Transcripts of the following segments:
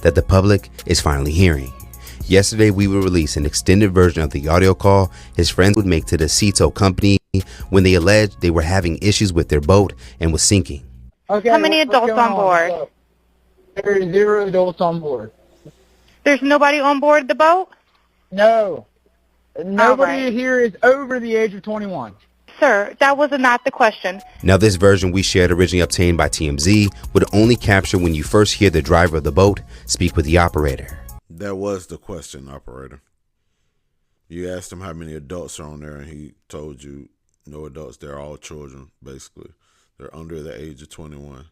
that the public is finally hearing. Yesterday, we will release an extended version of the audio call his friends would make to the Ceto company when they alleged they were having issues with their boat and was sinking. Okay, how many adults on board? There are 0 adults on board. There's nobody on board the boat? No. Nobody right. here is over the age of 21. Sir, that was not the question. Now, this version we shared, originally obtained by TMZ, would only capture when you first hear the driver of the boat speak with the operator. That was the question, operator. You asked him how many adults are on there, and he told you no adults. They're all children, basically. They're under the age of 21.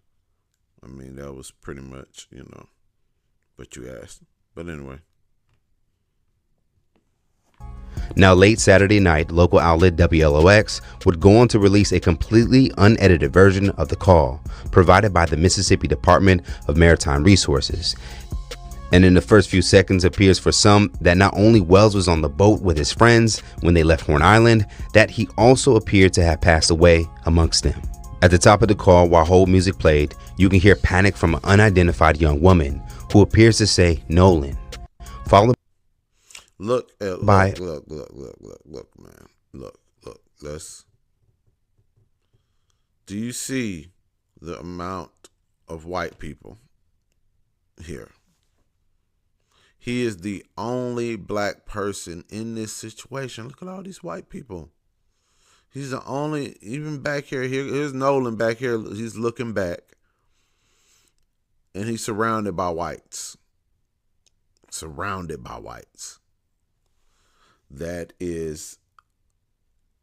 I mean, that was pretty much, what you asked. But anyway. Now, late Saturday night, local outlet WLOX would go on to release a completely unedited version of the call provided by the Mississippi Department of Maritime Resources. And in the first few seconds appears for some that not only Wells was on the boat with his friends when they left Horn Island, that he also appeared to have passed away amongst them. At the top of the call, while hold music played, you can hear panic from an unidentified young woman who appears to say Nolan, followed Look, man. Do you see the amount of white people here? He is the only black person in this situation. Look at all these white people. He's the only, even back here, here's Nolan back here. He's looking back. And he's surrounded by whites. Surrounded by whites. That is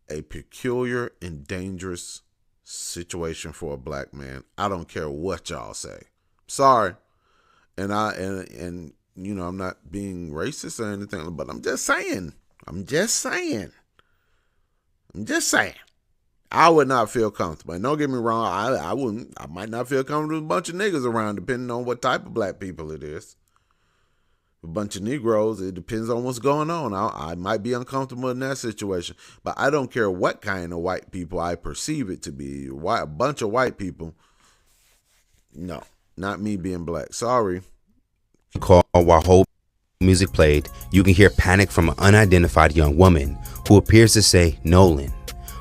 a peculiar and dangerous situation for a black man. I don't care what y'all say. Sorry. And I'm not being racist or anything, but I'm just saying. I would not feel comfortable. And don't get me wrong, I wouldn't. I might not feel comfortable with a bunch of niggas around, depending on what type of black people it is. A bunch of Negroes, it depends on what's going on. I might be uncomfortable in that situation, but I don't care what kind of white people I perceive it to be. A bunch of white people. No, not me being black. Sorry. Call while hold music played, you can hear panic from an unidentified young woman who appears to say Nolan,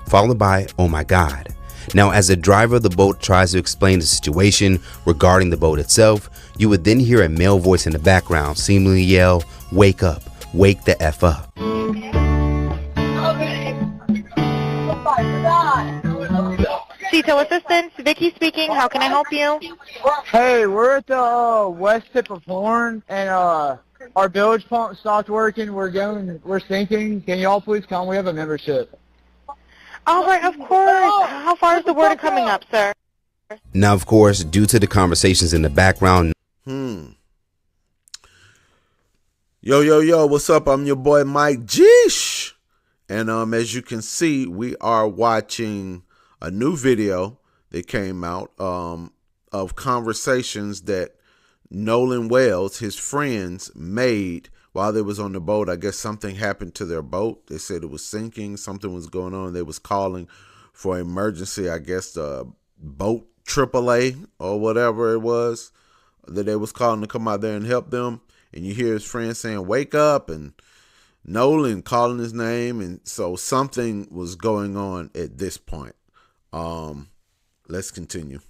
followed by oh my God. Now, as the driver of the boat tries to explain the situation regarding the boat itself, you would then hear a male voice in the background seemingly yell, wake up, wake the F up. Ceto Assistance, Vicky speaking. How can I help you? Hey, we're at the west tip of Horn, and our bilge pump stopped working. We're sinking. Can y'all please come? We have a membership. All right, of course. How far is the water coming up, sir? Now, of course, due to the conversations in the background. Yo, what's up? I'm your boy Mike Geesh. And as you can see, we are watching a new video that came out of conversations that Nolan Wells, his friends, made while they was on the boat. I guess something happened to their boat. They said it was sinking. Something was going on. They was calling for emergency, I guess, the boat AAA or whatever it was that they was calling to come out there and help them. And you hear his friend saying, wake up, and Nolan calling his name. And so something was going on at this point. Let's continue.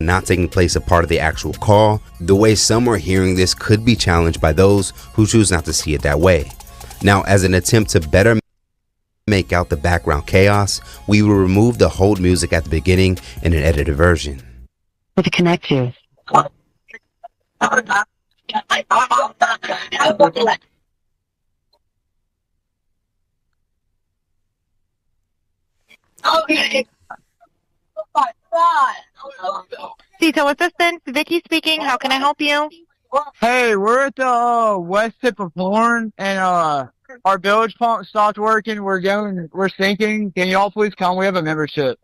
Not taking place a part of the actual call, the way some are hearing this could be challenged by those who choose not to see it that way. Now, as an attempt to better make out the background chaos, we will remove the hold music at the beginning in an edited version. To connect you. Ceto Assistance, Vicky speaking. How can I help you? Hey, we're at the west tip of Horn, and our bilge pump stopped working. We're sinking. Can y'all please come? We have a membership.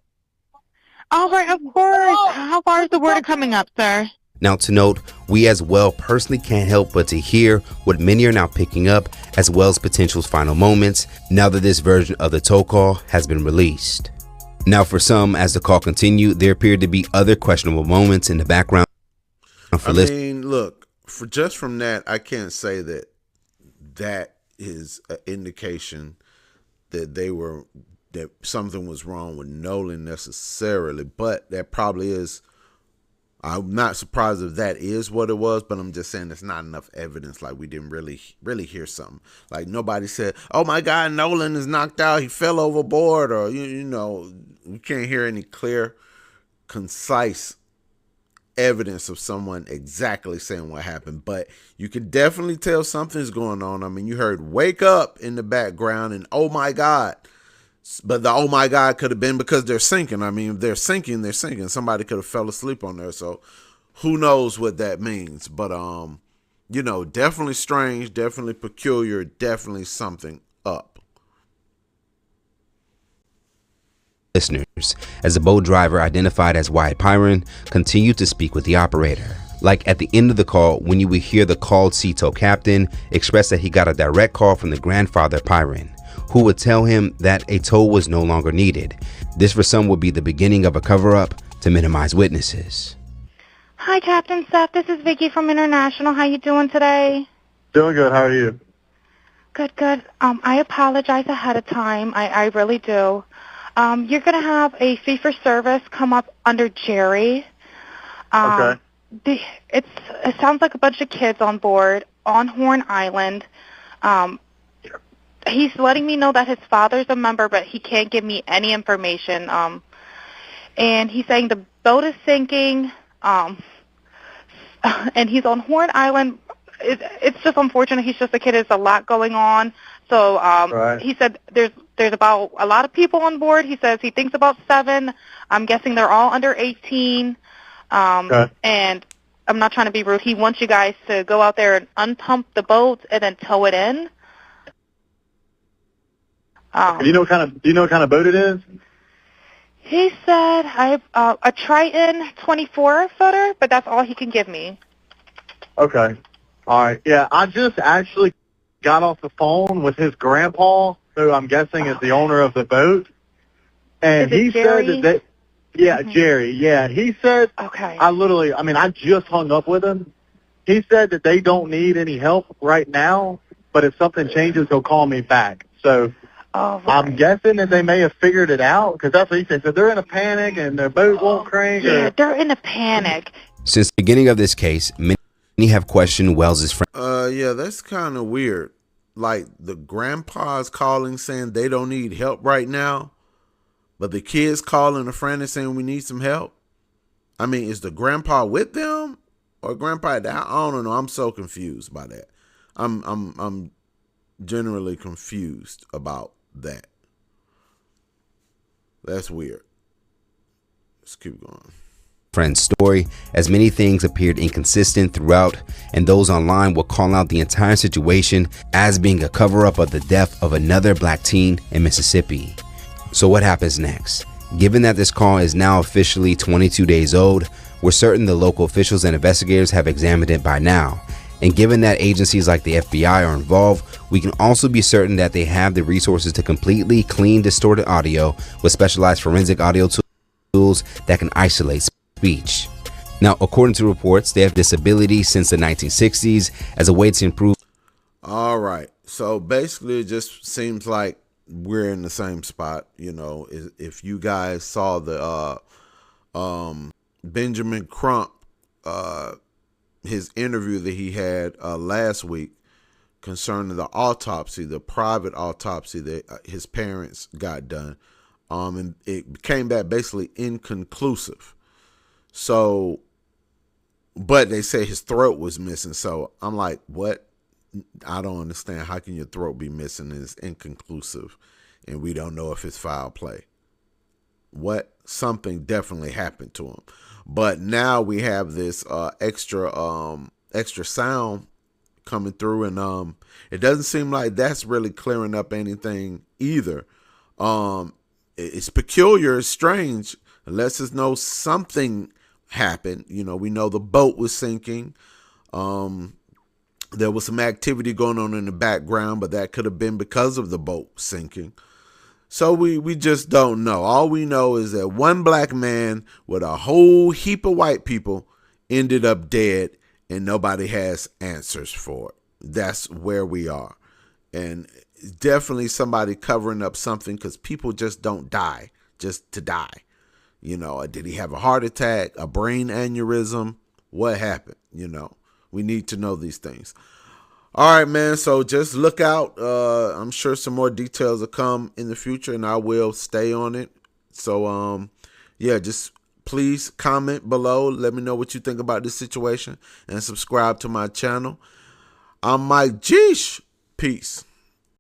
All right, of course. How far is the water coming up, sir? Now, to note, we as well personally can't help but to hear what many are now picking up, as well as potential's final moments, now that this version of the tow call has been released. Now, for some, as the call continued, there appeared to be other questionable moments in the background. For I listeners. mean, look, for just from that, I can't say that that is an indication that that something was wrong with Nolan necessarily, but that probably is. I'm not surprised if that is what it was, but I'm just saying there's not enough evidence. Like, we didn't really hear something. Like, nobody said, "Oh my God, Nolan is knocked out. He fell overboard," or you know, we can't hear any clear, concise evidence of someone exactly saying what happened. But you can definitely tell something's going on. I mean, you heard "wake up" in the background and "oh my God." But the "oh my God" could have been because they're sinking. I mean, if they're sinking, they're sinking. Somebody could have fell asleep on there. So who knows what that means. But you know, definitely strange, definitely peculiar, definitely something up. Listeners, as the boat driver identified as Wyatt Pyron continued to speak with the operator. Like at the end of the call, when you would hear the called sea tow captain express that he got a direct call from the grandfather Pyron, who would tell him that a tow was no longer needed. This for some would be the beginning of a cover-up to minimize witnesses. Hi, Captain Seth. This is Vicky from International. How you doing today? Doing good. How are you? Good, good. I apologize ahead of time. I really do. You're going to have a fee-for-service come up under Jerry. Okay. It sounds like a bunch of kids on board on Horn Island. He's letting me know that his father's a member, but he can't give me any information. And he's saying the boat is sinking, and he's on Horn Island. It's just unfortunate. He's just a kid. There's a lot going on. So Right. he said there's about a lot of people on board. He says he thinks about 7. I'm guessing they're all under 18. Okay. And I'm not trying to be rude. He wants you guys to go out there and unpump the boat and then tow it in. Do you know what kind of boat it is? He said I have a Triton 24-footer, but that's all he can give me. Okay. All right. Yeah, I just actually got off the phone with his grandpa, who I'm guessing is the owner of the boat, and Is it he Jerry? said that Jerry. Yeah, he said. Okay. I just hung up with him. He said that they don't need any help right now, but if something changes, he'll call me back. So. Oh, right. I'm guessing that they may have figured it out, because that's what he said. So they're in a panic and their boat won't crank. Yeah, they're in a panic. Since the beginning of this case, many have questioned Wells's friend. Yeah, that's kind of weird. Like, the grandpa's calling saying they don't need help right now, but the kids calling a friend and saying we need some help. I mean, is the grandpa with them or grandpa? I don't know. I'm so confused by that. I'm generally confused about that. That's weird. Let's keep going. Friend's story, as many things appeared inconsistent throughout, and those online will call out the entire situation as being a cover-up of the death of another black teen in Mississippi. So what happens next? Given that this call is now officially 22 days old, we're certain the local officials and investigators have examined it by now. And given that agencies like the FBI are involved, we can also be certain that they have the resources to completely clean distorted audio with specialized forensic audio tools that can isolate speech. Now, according to reports, they have disability since the 1960s as a way to improve. All right. So basically, it just seems like we're in the same spot. You know, if you guys saw the Benjamin Crump, his interview that he had last week concerning the autopsy, the private autopsy that his parents got done, and it came back basically inconclusive. So, but they say his throat was missing. So I'm like, what? I don't understand. How can your throat be missing and it's inconclusive, and we don't know if it's foul play? What? Something definitely happened to him. But now we have this extra sound coming through, and it doesn't seem like that's really clearing up anything either. It's peculiar, it's strange. It lets us know something happened. You know, we know the boat was sinking. There was some activity going on in the background, but that could have been because of the boat sinking. So we just don't know. All we know is that one black man with a whole heap of white people ended up dead and nobody has answers for it. That's where we are. And definitely somebody covering up something, because people just don't die just to die. You know, did he have a heart attack, a brain aneurysm? What happened? You know, we need to know these things. All right, man. So just look out. I'm sure some more details will come in the future, and I will stay on it. So, yeah, just please comment below. Let me know what you think about this situation, and subscribe to my channel. I'm Mike Geesh. Peace.